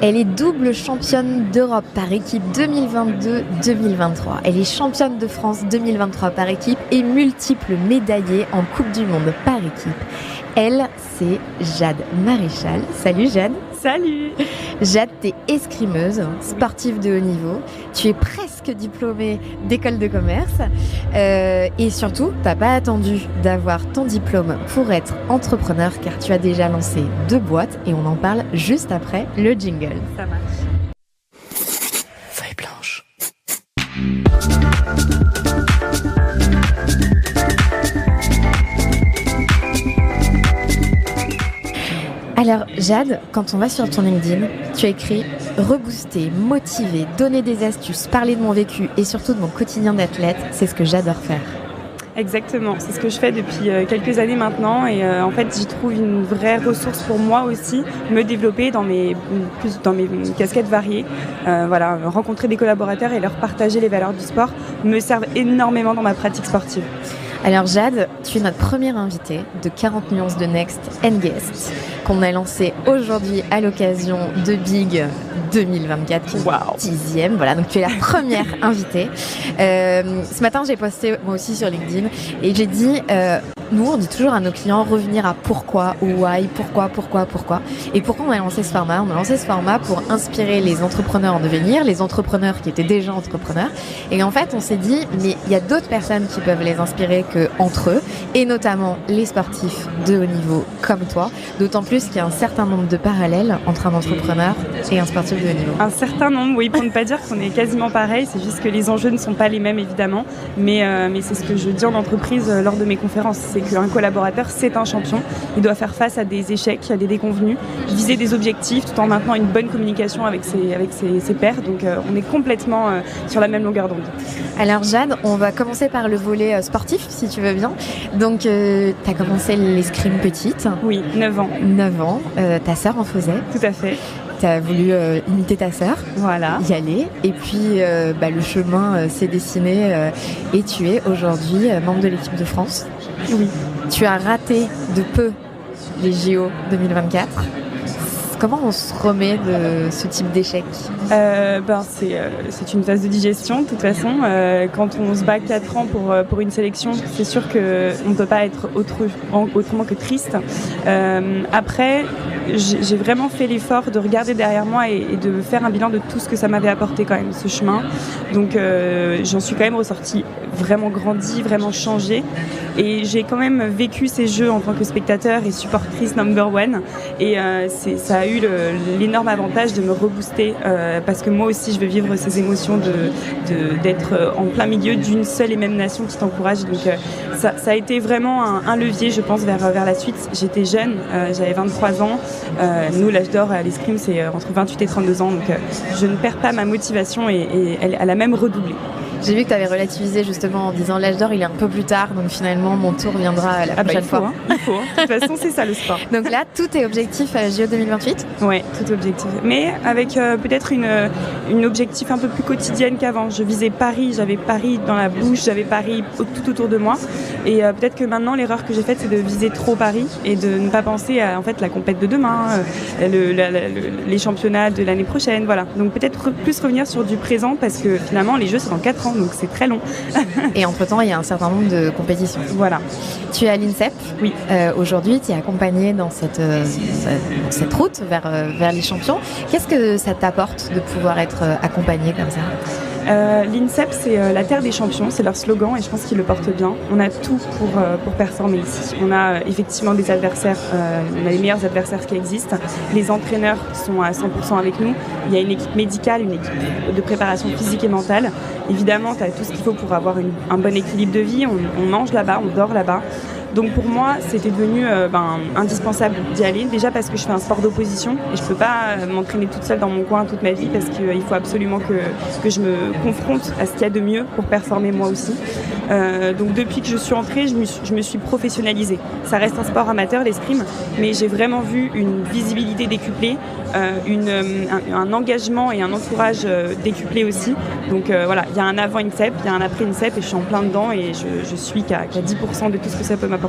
Elle est double championne d'Europe par équipe 2022-2023. Elle est championne de France 2023 par équipe et multiple médaillée en Coupe du Monde par équipe. Elle, c'est Jade Maréchal. Salut Jade. Salut. Jade, t'es escrimeuse, sportive de haut niveau. Tu es presque diplômée d'école de commerce. Et surtout, t'as pas attendu d'avoir ton diplôme pour être entrepreneur car tu as déjà lancé 2 boîtes et on en parle juste après le jingle. Ça marche. Feuille blanche. Alors Jade, quand on va sur ton LinkedIn, tu as écrit « Rebooster, motiver, donner des astuces, parler de mon vécu et surtout de mon quotidien d'athlète, c'est ce que j'adore faire ». Exactement, c'est ce que je fais depuis quelques années maintenant et en fait j'y trouve une vraie ressource pour moi aussi, me développer dans mes casquettes variées. Rencontrer des collaborateurs et leur partager les valeurs du sport me servent énormément dans ma pratique sportive. Alors Jade, tu es notre première invitée de 40 nuances de Next and Guest qu'on a lancé aujourd'hui à l'occasion de Big 2024 qui est le 10e. Voilà, donc tu es la première invitée. Ce matin, j'ai posté moi aussi sur LinkedIn et j'ai dit, nous on dit toujours à nos clients revenir à pourquoi, why, pourquoi. Et pourquoi on a lancé ce format ? On a lancé ce format pour inspirer les entrepreneurs en devenir, les entrepreneurs qui étaient déjà entrepreneurs. Et en fait, on s'est dit, mais il y a d'autres personnes qui peuvent les inspirer qu'entre eux, et notamment les sportifs de haut niveau comme toi, d'autant plus qu'il y a un certain nombre de parallèles entre un entrepreneur et un sportif de haut niveau. Un certain nombre, oui, pour ne pas dire qu'on est quasiment pareil, c'est juste que les enjeux ne sont pas les mêmes évidemment, mais c'est ce que je dis en entreprise lors de mes conférences, c'est qu'un collaborateur c'est un champion, il doit faire face à des échecs, à des déconvenus, viser des objectifs tout en maintenant une bonne communication avec ses pairs, donc on est complètement sur la même longueur d'onde. Alors Jade, on va commencer par le volet sportif, si tu veux bien. Donc, tu as commencé l'escrime petite. Oui, 9 ans. 9 ans. Ta sœur en faisait. Tout à fait. Tu as voulu imiter ta sœur. Voilà. Y aller. Et puis, le chemin s'est dessiné et tu es aujourd'hui membre de l'équipe de France. Oui. Tu as raté de peu les JO 2024. Comment on se remet de ce type d'échec ? C'est une phase de digestion de toute façon. Quand on se bat 4 ans pour une sélection, c'est sûr qu'on ne peut pas être autrement que triste. Après, j'ai vraiment fait l'effort de regarder derrière moi et de faire un bilan de tout ce que ça m'avait apporté quand même, ce chemin. Donc j'en suis quand même ressortie vraiment grandie, vraiment changée. Et j'ai quand même vécu ces jeux en tant que spectateur et supportrice number one. Et ça a eu l'énorme avantage de me rebooster parce que moi aussi je veux vivre ces émotions d'être en plein milieu d'une seule et même nation qui t'encourage. Donc ça a été vraiment un levier, je pense, vers la suite. J'étais jeune, j'avais 23 ans. Nous, l'âge d'or à l'escrime, c'est entre 28 et 32 ans. Donc je ne perds pas ma motivation et elle a même redoublé. J'ai vu que tu avais relativisé justement en disant l'âge d'or il est un peu plus tard, donc finalement mon tour viendra la prochaine fois. Il faut. De toute façon, c'est ça le sport. Donc là, tout est objectif à JO 2028 ? Oui, tout objectif. Mais avec peut-être une objectif un peu plus quotidienne qu'avant. Je visais Paris, j'avais Paris dans la bouche, j'avais Paris tout autour de moi. Et peut-être que maintenant, l'erreur que j'ai faite, c'est de viser trop Paris et de ne pas penser à en fait, la compète de demain, les championnats de l'année prochaine. Voilà. Donc peut-être plus revenir sur du présent parce que finalement, les Jeux, c'est dans 4 ans. Donc c'est très long. Et entre-temps, il y a un certain nombre de compétitions. Voilà. Tu es à l'INSEP. Oui. Aujourd'hui, tu es accompagnée dans cette route vers les champions. Qu'est-ce que ça t'apporte de pouvoir être accompagnée comme ça ? L'INSEP, c'est la terre des champions, c'est leur slogan et je pense qu'ils le portent bien. On a tout pour performer ici. On a effectivement des adversaires, on a les meilleurs adversaires qui existent. Les entraîneurs sont à 100% avec nous. Il y a une équipe médicale, une équipe de préparation physique et mentale. Évidemment, tu as tout ce qu'il faut pour avoir un bon équilibre de vie. On mange là-bas, on dort là-bas. Donc pour moi, c'était devenu indispensable d'y aller. Déjà parce que je fais un sport d'opposition et je peux pas m'entraîner toute seule dans mon coin toute ma vie parce qu'il faut absolument que je me confronte à ce qu'il y a de mieux pour performer moi aussi. Donc depuis que je suis entrée, je me suis professionnalisée. Ça reste un sport amateur, l'escrime, mais j'ai vraiment vu une visibilité décuplée, un engagement et un entourage décuplé aussi. Donc voilà, il y a un avant INSEP, il y a un après INSEP et je suis en plein dedans et je suis qu'à 10% de tout ce que ça peut m'apporter.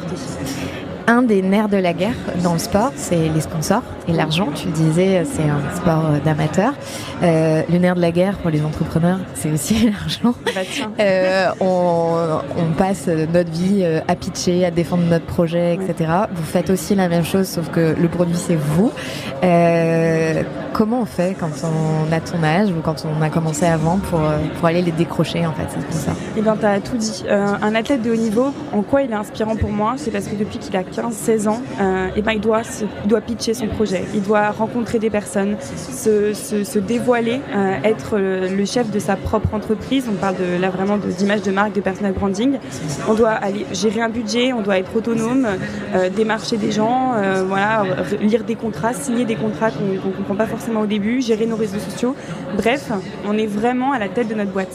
Un des nerfs de la guerre dans le sport, c'est les sponsors et l'argent. Tu le disais, c'est un sport d'amateur. Le nerf de la guerre pour les entrepreneurs, c'est aussi l'argent. On passe notre vie à pitcher, à défendre notre projet, etc. Vous faites aussi la même chose, sauf que le produit, c'est vous. Comment on fait quand on a ton âge ou quand on a commencé avant pour aller les décrocher, en fait, c'est pour ça? Eh bien, tu as tout dit. Un athlète de haut niveau, en quoi il est inspirant pour moi? C'est parce que depuis qu'il a 15-16 ans, il doit pitcher son projet. Il doit rencontrer des personnes, se dévoiler, être le chef de sa propre entreprise. On parle vraiment d'image de marque, de personal branding. On doit aller gérer un budget, on doit être autonome, démarcher des gens, lire des contrats, signer des contrats qu'on ne comprend pas forcément au début, gérer nos réseaux sociaux. Bref, on est vraiment à la tête de notre boîte.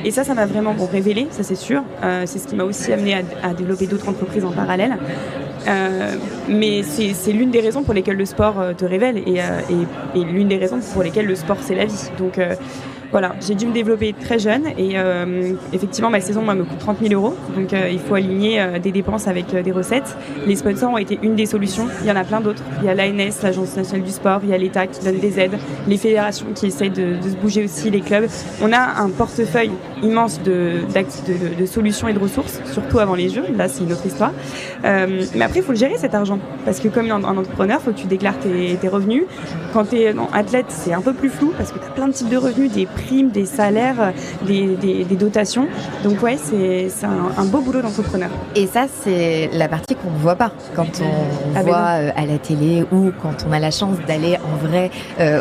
Et ça m'a vraiment révélé, ça c'est sûr. C'est ce qui m'a aussi amené à développer d'autres entreprises en parallèle. Mais c'est l'une des raisons pour lesquelles le sport te révèle et l'une des raisons pour lesquelles le sport c'est la vie. Donc voilà, j'ai dû me développer très jeune et effectivement ma saison me coûte 30 000 €. Donc il faut aligner des dépenses avec des recettes. Les sponsors ont été une des solutions. Il y en a plein d'autres. Il y a l'ANS, l'Agence nationale du sport, il y a l'État qui donne des aides, les fédérations qui essayent de se bouger aussi, les clubs. On a un portefeuille immense de solutions et de ressources, surtout avant les Jeux. Là, c'est une autre histoire. Mais après, il faut le gérer cet argent parce que comme un entrepreneur, il faut que tu déclares tes revenus. Quand tu es athlète, c'est un peu plus flou parce que tu as plein de types de revenus, des primes, des salaires, des dotations. Donc ouais, c'est un beau boulot d'entrepreneur. Et ça, c'est la partie qu'on ne voit pas quand on voit à la télé ou quand on a la chance d'aller en vrai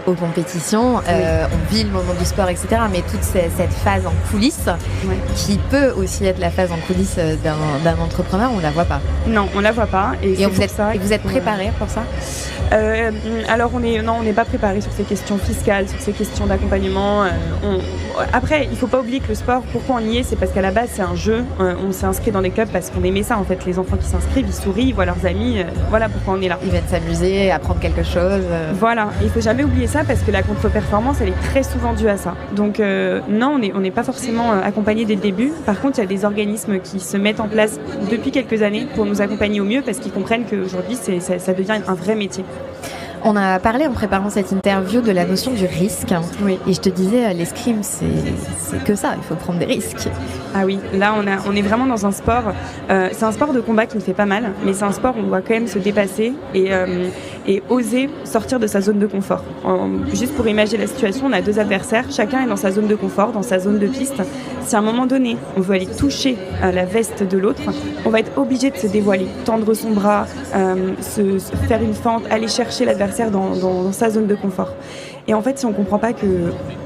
aux compétitions. On vit le moment du sport, etc. Mais toute cette phase en coulisses, qui peut aussi être la phase en coulisses d'un entrepreneur, on ne la voit pas. Non, on ne la voit pas. Et vous êtes préparé pour ça? Alors on n'est pas préparé sur ces questions fiscales, sur ces questions d'accompagnement. Après, il ne faut pas oublier que le sport, pourquoi on y est, c'est parce qu'à la base c'est un jeu. On s'est inscrit dans des clubs parce qu'on aimait ça en fait. Les enfants qui s'inscrivent, ils sourient, ils voient leurs amis. Voilà pourquoi on est là. Ils viennent s'amuser, apprendre quelque chose. Voilà, il ne faut jamais oublier ça parce que la contre-performance, elle est très souvent due à ça. Donc non, on n'est pas forcément accompagné dès le début. Par contre, il y a des organismes qui se mettent en place depuis quelques années pour nous accompagner au mieux parce qu'ils comprennent qu'aujourd'hui ça devient un vrai métier. On a parlé en préparant cette interview de la notion du risque. Oui. Et je te disais, l'escrime, c'est que ça, il faut prendre des risques. Ah oui, là on est vraiment dans un sport, c'est un sport de combat qui me fait pas mal, mais c'est un sport où on doit quand même se dépasser et oser sortir de sa zone de confort. Juste pour imaginer la situation, on a deux adversaires, chacun est dans sa zone de confort, dans sa zone de piste. Si à un moment donné, on veut aller toucher la veste de l'autre, on va être obligé de se dévoiler, tendre son bras, se faire une fente, aller chercher l'adversaire dans sa zone de confort. Et en fait, si on ne comprend pas que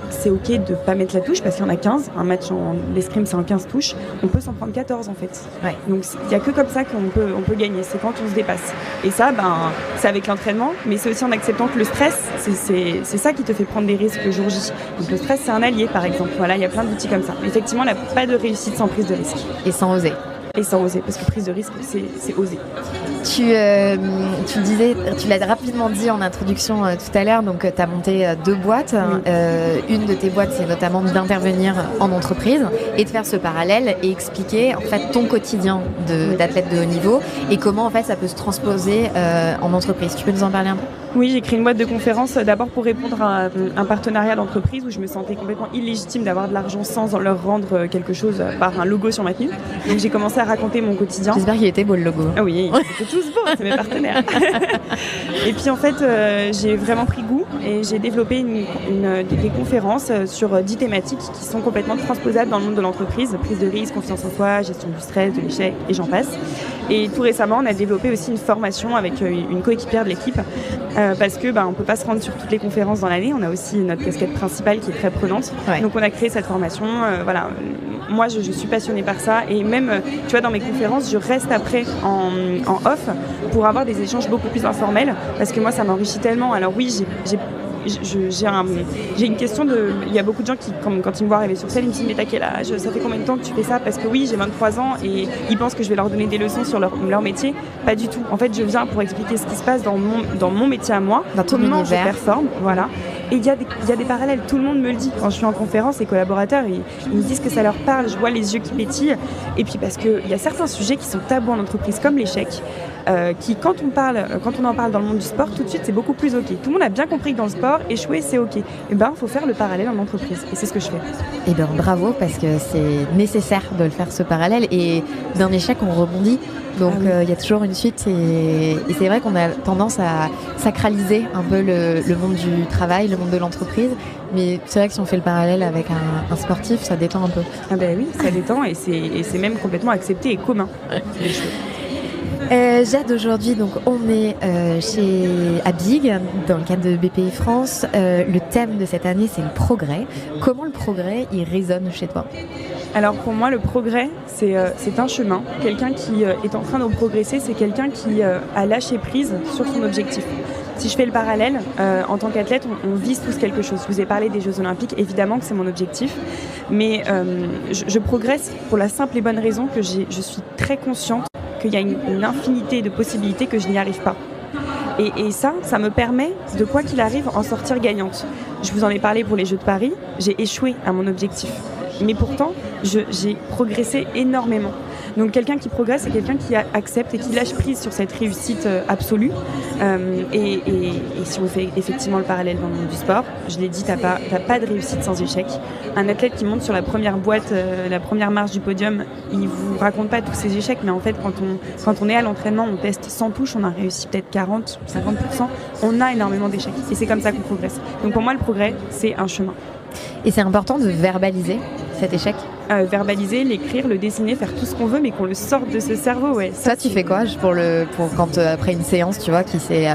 c'est ok de ne pas mettre la touche, parce qu'il y en a 15, un match en l'escrime c'est en 15 touches, on peut s'en prendre 14 en fait. Ouais. Donc il n'y a que comme ça qu'on peut gagner, c'est quand on se dépasse. Et ça, c'est avec l'entraînement, mais c'est aussi en acceptant que le stress, c'est ça qui te fait prendre des risques le jour J. Donc le stress c'est un allié par exemple, voilà, il y a plein d'outils comme ça. Effectivement, il n'y a pas de réussite sans prise de risque. Et sans oser. Et sans oser, parce que prise de risque, c'est oser. Tu disais, tu l'as rapidement dit en introduction tout à l'heure, donc tu as monté 2 boîtes. Oui. Une de tes boîtes, c'est notamment d'intervenir en entreprise et de faire ce parallèle et expliquer en fait ton quotidien d'athlète de haut niveau et comment en fait ça peut se transposer en entreprise. Tu peux nous en parler un peu ? Oui, j'ai créé une boîte de conférences d'abord pour répondre à un partenariat d'entreprise où je me sentais complètement illégitime d'avoir de l'argent sans leur rendre quelque chose par un logo sur ma tenue. Donc j'ai commencé à raconter mon quotidien. J'espère qu'il était beau le logo. Ah oui, c'était tous beaux, c'est mes partenaires. Et puis en fait, j'ai vraiment pris goût et j'ai développé des conférences sur 10 thématiques qui sont complètement transposables dans le monde de l'entreprise. Prise de risque, confiance en soi, gestion du stress, de l'échec et j'en passe. Et tout récemment, on a développé aussi une formation avec une coéquipière de l'équipe parce que on peut pas se rendre sur toutes les conférences dans l'année. On a aussi notre casquette principale qui est très prenante. Ouais. Donc on a créé cette formation. Voilà. Moi, je suis passionnée par ça et même, tu vois, dans mes conférences, je reste après en off pour avoir des échanges beaucoup plus informels parce que moi, ça m'enrichit tellement. Alors oui, j'ai une question il y a beaucoup de gens qui, quand ils me voient arriver sur scène, ils me disent mais t'as quel âge, ça fait combien de temps que tu fais ça? Parce que oui, j'ai 23 ans et ils pensent que je vais leur donner des leçons sur leur métier. Pas du tout. En fait, je viens pour expliquer ce qui se passe dans mon métier à moi, dans ton comment univers. Je performe, voilà. Et il y a des parallèles, tout le monde me le dit. Quand je suis en conférence, les collaborateurs, ils me disent que ça leur parle, je vois les yeux qui pétillent. Et puis parce qu'il y a certains sujets qui sont tabous en entreprise, comme l'échec, qui, quand on en parle dans le monde du sport, tout de suite, c'est beaucoup plus OK. Tout le monde a bien compris que dans le sport, échouer, c'est OK. Et ben, il faut faire le parallèle en entreprise. Et c'est ce que je fais. Eh bien, bravo, parce que c'est nécessaire de le faire, ce parallèle. Et d'un échec, on rebondit. Donc, il y a toujours une suite. Et c'est vrai qu'on a tendance à sacraliser un peu le monde du travail, le monde de l'entreprise. Mais c'est vrai que si on fait le parallèle avec un sportif, ça détend un peu. Ah ben oui, ça détend et c'est même complètement accepté et commun. Jade, aujourd'hui, donc on est à Big, dans le cadre de BPI France. Le thème de cette année, c'est le progrès. Comment le progrès, il résonne chez toi ? Alors pour moi, le progrès, c'est un chemin. Quelqu'un qui est en train de progresser, c'est quelqu'un qui a lâché prise sur son objectif. Si je fais le parallèle, en tant qu'athlète, on vise tous quelque chose. Je vous ai parlé des Jeux Olympiques, évidemment que c'est mon objectif, mais je progresse pour la simple et bonne raison que je suis très consciente qu'il y a une infinité de possibilités que je n'y arrive pas. Et ça me permet de, quoi qu'il arrive, en sortir gagnante. Je vous en ai parlé pour les Jeux de Paris, j'ai échoué à mon objectif. Mais pourtant, j'ai progressé énormément. Donc quelqu'un qui progresse, c'est quelqu'un qui accepte et qui lâche prise sur cette réussite absolue. Et si on fait effectivement le parallèle dans le monde du sport, je l'ai dit, t'as pas de réussite sans échec. Un athlète qui monte sur la première boîte, la première marche du podium, il vous raconte pas tous ses échecs, mais en fait quand on est à l'entraînement, on teste 100 touches, on a réussi peut-être 40, 50%, on a énormément d'échecs. Et c'est comme ça qu'on progresse. Donc pour moi, le progrès, c'est un chemin. Et c'est important de verbaliser cet échec ? Verbaliser, l'écrire, le dessiner, faire tout ce qu'on veut, mais qu'on le sorte de ce cerveau. Ouais. Toi, tu fais quoi pour quand après une séance, tu vois, qui s'est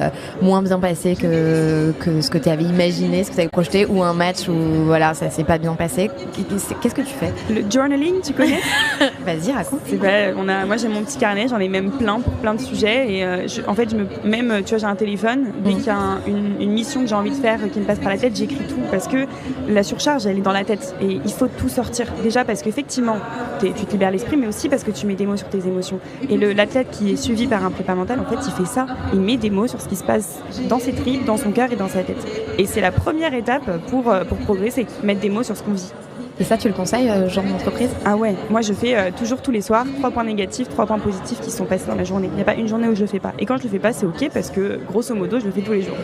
moins bien passé que ce que tu avais imaginé, ce que tu avais projeté, ou un match où voilà, ça s'est pas bien passé. Qu'est-ce que tu fais ? Le journaling, tu connais ? Vas-y, raconte. Moi, j'ai mon petit carnet, j'en ai même plein pour plein de sujets. Et en fait, tu vois, j'ai un téléphone. Dès qu'il y a une mission que j'ai envie de faire qui me passe par la tête, j'écris tout parce que la surcharge, elle est dans la tête et il faut tout sortir. Déjà parce qu'effectivement, tu te libères l'esprit, mais aussi parce que tu mets des mots sur tes émotions. Et l'athlète qui est suivi par un prépa mental, en fait, il fait ça. Il met des mots sur ce qui se passe dans ses tripes, dans son cœur et dans sa tête. Et c'est la première étape pour progresser, mettre des mots sur ce qu'on vit. Et ça, tu le conseilles, genre d'entreprise ? Ah ouais, moi je fais toujours tous les soirs 3 points négatifs, 3 points positifs qui sont passés dans la journée. Il n'y a pas une journée où je le fais pas. Et quand je le fais pas, c'est ok parce que grosso modo, je le fais tous les jours.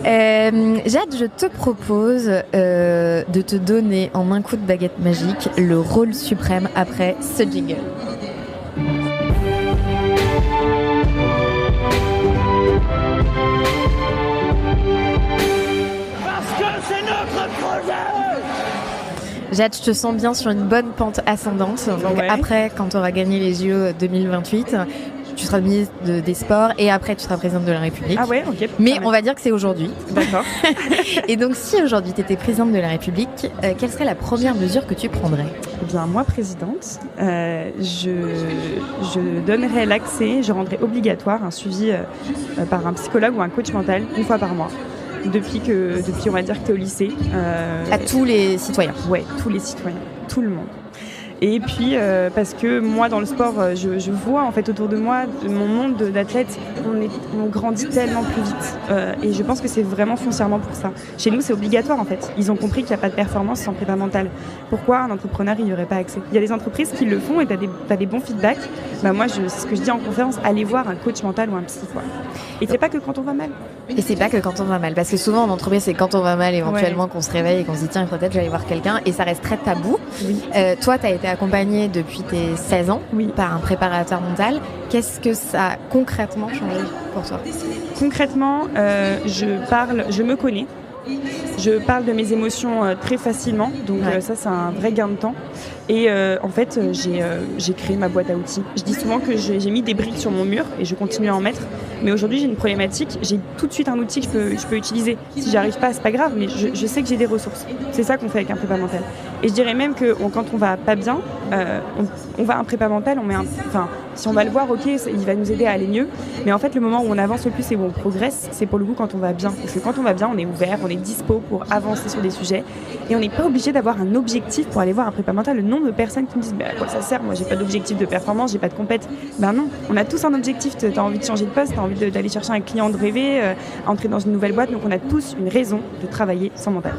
Jade, je te propose de te donner en un coup de baguette magique le rôle suprême après ce jingle. Jade, je te sens bien sur une bonne pente ascendante. Donc ouais. Après, quand tu auras gagné les JO 2028, tu seras ministre des Sports et après, tu seras présidente de la République. Ah ouais, ok. Mais on va dire que c'est aujourd'hui. D'accord. Et donc, si aujourd'hui, tu étais présidente de la République, quelle serait la première mesure que tu prendrais ? Eh bien, moi, présidente, je donnerais l'accès, je rendrais obligatoire un suivi par un psychologue ou un coach mental une fois par mois. Depuis on va dire que tu es au lycée. À tous les citoyens. Ouais, tous les citoyens, tout le monde. Et puis, parce que moi, dans le sport, je vois en fait autour de moi, de mon monde d'athlètes, on grandit tellement plus vite. Et je pense que c'est vraiment foncièrement pour ça. Chez nous, c'est obligatoire en fait. Ils ont compris qu'il n'y a pas de performance sans prépa mentale. Pourquoi un entrepreneur, il n'y aurait pas accès ? Il y a des entreprises qui le font et tu as des bons feedbacks. Bah, moi, c'est ce que je dis en conférence, allez voir un coach mental ou un psy, quoi. Et c'est pas que quand on va mal. Et c'est pas que quand on va mal, parce que souvent en entreprise, c'est quand on va mal éventuellement qu'on se réveille et qu'on se dit tiens, il faudrait peut-être que j'aille voir quelqu'un, et ça reste très tabou. Oui. Toi, tu as été accompagnée depuis tes 16 ans par un préparateur mental. Qu'est-ce que ça a concrètement changé pour toi ? Concrètement, je me connais. Je parle de mes émotions très facilement, donc ça c'est un vrai gain de temps. Et en fait, j'ai créé ma boîte à outils. Je dis souvent que j'ai mis des briques sur mon mur et je continue à en mettre. Mais aujourd'hui, j'ai une problématique. J'ai tout de suite un outil que je peux utiliser. Si j'arrive pas, c'est pas grave, mais je sais que j'ai des ressources. C'est ça qu'on fait avec un prépa mental. Et je dirais même que quand on va pas bien, on va à un prépa mental, Si on va le voir, ok, il va nous aider à aller mieux. Mais en fait, le moment où on avance le plus et où on progresse, c'est pour le coup quand on va bien. Parce que quand on va bien, on est ouvert, on est dispo pour avancer sur des sujets. Et on n'est pas obligé d'avoir un objectif pour aller voir un prépa mental. Le nombre de personnes qui me disent, à quoi ça sert? Moi, j'ai pas d'objectif de performance, j'ai pas de compète. Ben non, on a tous un objectif. T'as envie de changer de poste, t'as envie d'aller chercher un client de rêver, entrer dans une nouvelle boîte. Donc on a tous une raison de travailler son mental.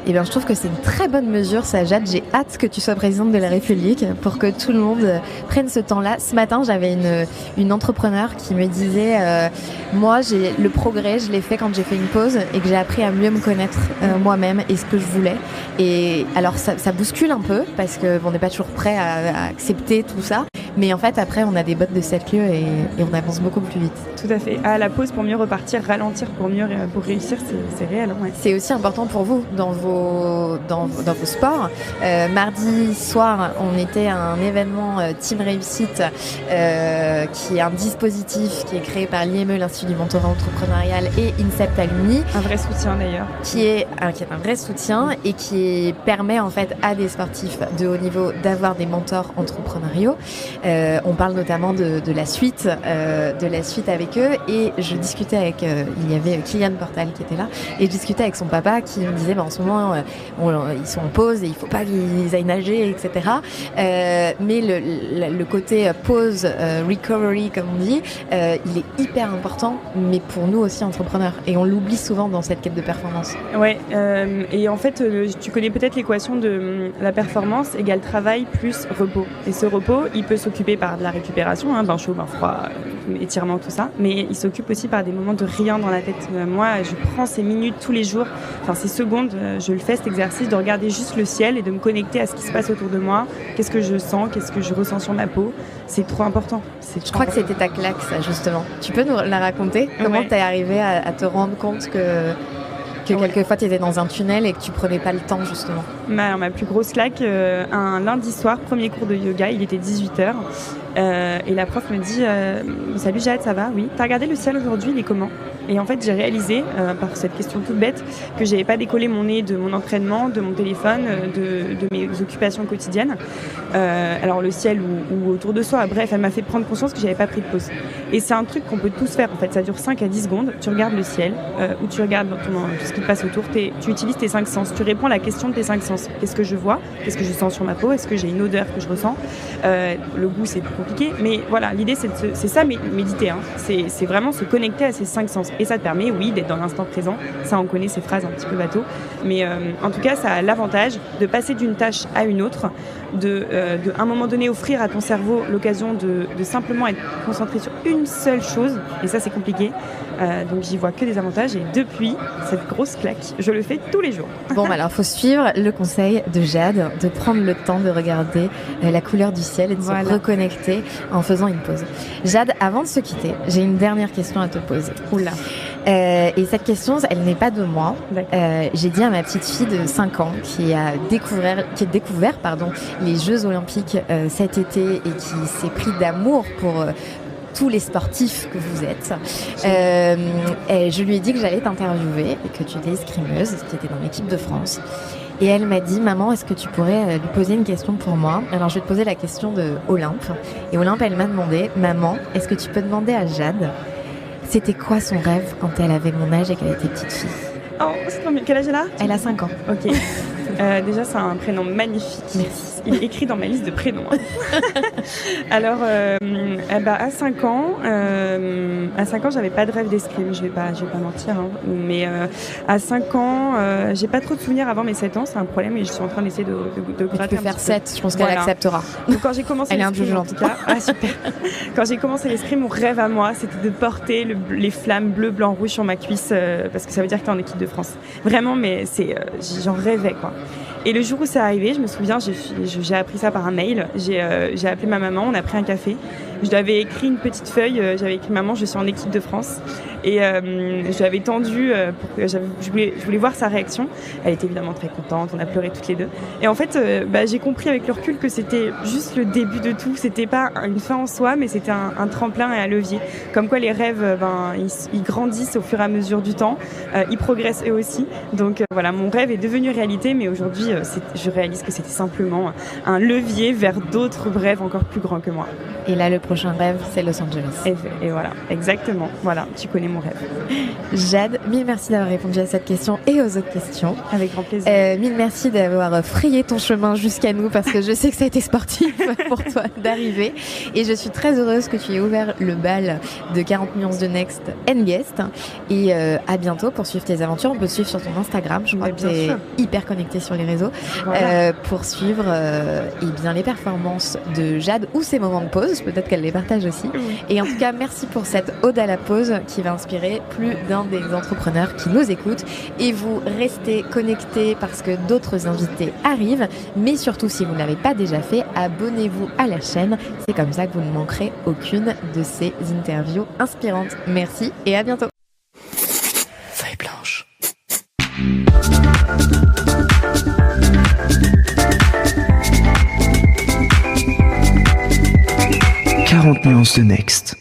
Eh bien, je trouve que c'est une très bonne mesure, ça, Jade. J'ai hâte que tu sois présidente de la République pour que tout le monde prenne ce temps-là. Ce matin, j'avais une entrepreneur qui me disait moi, le progrès, je l'ai fait quand j'ai fait une pause et que j'ai appris à mieux me connaître moi-même et ce que je voulais. Et alors, ça bouscule un peu parce qu'on n'est pas toujours prêt à accepter tout ça. Mais en fait, après, on a des bottes de 7 lieues et on avance beaucoup plus vite. Tout à fait. À la pause pour mieux repartir, ralentir pour réussir, c'est réel. Ouais. C'est aussi important pour vous dans vos sports. Mardi soir, on était à un événement Team Réussite qui est un dispositif qui est créé par l'IME, l'Institut du mentorat entrepreneurial, et INSEP Alumni. Un vrai soutien d'ailleurs. Qui est un vrai soutien et qui permet en fait à des sportifs de haut niveau d'avoir des mentors entrepreneuriaux. On parle notamment de la suite avec eux, et je discutais avec il y avait Kylian Portal qui était là, et je discutais avec son papa qui me disait en ce moment ils sont en pause et il faut pas qu'ils aillent nager, etc. Mais le côté pause, recovery comme on dit, il est hyper important, mais pour nous aussi entrepreneurs, et on l'oublie souvent dans cette quête de performance. Ouais, et en fait tu connais peut-être l'équation de la performance égale travail plus repos, et ce repos il peut s'occuper par de la récupération, bain chaud, bain froid, étirement, tout ça, mais il s'occupe aussi par des moments de rien dans la tête. Moi, je prends ces minutes tous les jours, ces secondes, je le fais cet exercice de regarder juste le ciel et de me connecter à ce qui se passe autour de moi, qu'est-ce que je sens, qu'est-ce que je ressens sur ma peau. C'est trop important. Je crois que c'était ta claque, ça, justement. Tu peux nous la raconter? Comment t'es arrivée à te rendre compte que quelquefois tu étais dans un tunnel et que tu prenais pas le temps, justement? Ma plus grosse claque, un lundi soir, premier cours de yoga, il était 18h, et la prof me dit salut Jade, ça va? Oui. T'as regardé le ciel aujourd'hui, il est comment? Et en fait, j'ai réalisé, par cette question toute bête, que j'avais pas décollé mon nez de mon entraînement, de mon téléphone, de mes occupations quotidiennes. Alors le ciel ou autour de soi, bref, elle m'a fait prendre conscience que j'avais pas pris de pause. Et c'est un truc qu'on peut tous faire, en fait. Ça dure 5 à 10 secondes. Tu regardes le ciel, ou tu regardes tout ce qui te passe autour. Tu utilises tes 5 sens. Tu réponds à la question de tes 5 sens. Qu'est-ce que je vois? Qu'est-ce que je sens sur ma peau? Est-ce que j'ai une odeur que je ressens? Le goût, c'est plus compliqué. Mais voilà, l'idée, c'est ça, méditer. C'est vraiment se connecter à ces 5 sens. Et ça te permet, oui, d'être dans l'instant présent. Ça, on connaît ces phrases un petit peu bateau. Mais en tout cas, ça a l'avantage de passer d'une tâche à une autre, de à un moment donné offrir à ton cerveau l'occasion de simplement être concentré sur une seule chose. Et ça, c'est compliqué. Donc, j'y vois que des avantages. Et depuis cette grosse claque, je le fais tous les jours. Bon, alors, il faut suivre le conseil de Jade, de prendre le temps de regarder la couleur du ciel et de se reconnecter en faisant une pause. Jade, avant de se quitter, j'ai une dernière question à te poser. Oula. Et cette question, elle n'est pas de moi. J'ai dit à ma petite fille de 5 ans qui a découvert les Jeux Olympiques cet été et qui s'est pris d'amour pour tous les sportifs que vous êtes. Et je lui ai dit que j'allais t'interviewer et que tu étais escrimeuse, que tu étais dans l'équipe de France. Et elle m'a dit, maman, est-ce que tu pourrais lui poser une question pour moi? Alors je vais te poser la question de Olympe. Et Olympe, elle m'a demandé, maman, est-ce que tu peux demander à Jade c'était quoi son rêve quand elle avait mon âge et qu'elle était petite fille? Oh, c'est trop bien. Quel âge elle a? Elle a 5 ans. Ok. Déjà, c'est un prénom magnifique. Merci. Il est écrit dans ma liste de prénoms. Alors, à 5 ans, j'avais pas de rêve d'escrime. Je vais pas mentir. Mais à 5 ans, j'ai pas trop de souvenirs avant mes 7 ans. C'est un problème et je suis en train d'essayer de gratter. Tu peux faire 7, je pense qu'elle acceptera. Donc, quand j'ai commencé l'escrime, en tout cas, super. Quand j'ai commencé l'escrime, mon rêve à moi, c'était de porter les flammes bleu, blanc, rouge sur ma cuisse parce que ça veut dire que t'es en équipe de France. Vraiment, mais j'en rêvais, quoi. Et le jour où c'est arrivé, je me souviens, j'ai appris ça par un mail. J'ai appelé ma maman, on a pris un café. Je lui avais écrit une petite feuille, j'avais écrit maman, je suis en équipe de France. Et je lui avais tendu pour que je voulais voir sa réaction. Elle était évidemment très contente, on a pleuré toutes les deux. Et en fait, j'ai compris avec le recul que c'était juste le début de tout. C'était pas une fin en soi, mais c'était un tremplin et un levier. Comme quoi les rêves, ils grandissent au fur et à mesure du temps, ils progressent eux aussi. Donc voilà, mon rêve est devenu réalité, mais aujourd'hui, je réalise que c'était simplement un levier vers d'autres rêves encore plus grands que moi. Et là, le prochain rêve, c'est Los Angeles. Et voilà, exactement. Voilà, tu connais mon rêve. Jade, mille merci d'avoir répondu à cette question et aux autres questions. Avec grand plaisir. Mille merci d'avoir frayé ton chemin jusqu'à nous parce que je sais que ça a été sportif pour toi d'arriver. Et je suis très heureuse que tu aies ouvert le bal de 40 nuances de Next and Guest. Et à bientôt pour suivre tes aventures. On peut te suivre sur ton Instagram. Je crois que tu es hyper connecté sur les réseaux. Voilà. Pour suivre bien les performances de Jade ou ses moments de pause. Peut-être qu'elle les partage aussi. Et en tout cas, merci pour cette ode à la pause qui va inspirer plus d'un des entrepreneurs qui nous écoutent. Et vous restez connectés parce que d'autres invités arrivent. Mais surtout, si vous ne l'avez pas déjà fait, abonnez-vous à la chaîne. C'est comme ça que vous ne manquerez aucune de ces interviews inspirantes. Merci et à bientôt. Feuille blanche. 40 nuances de Next.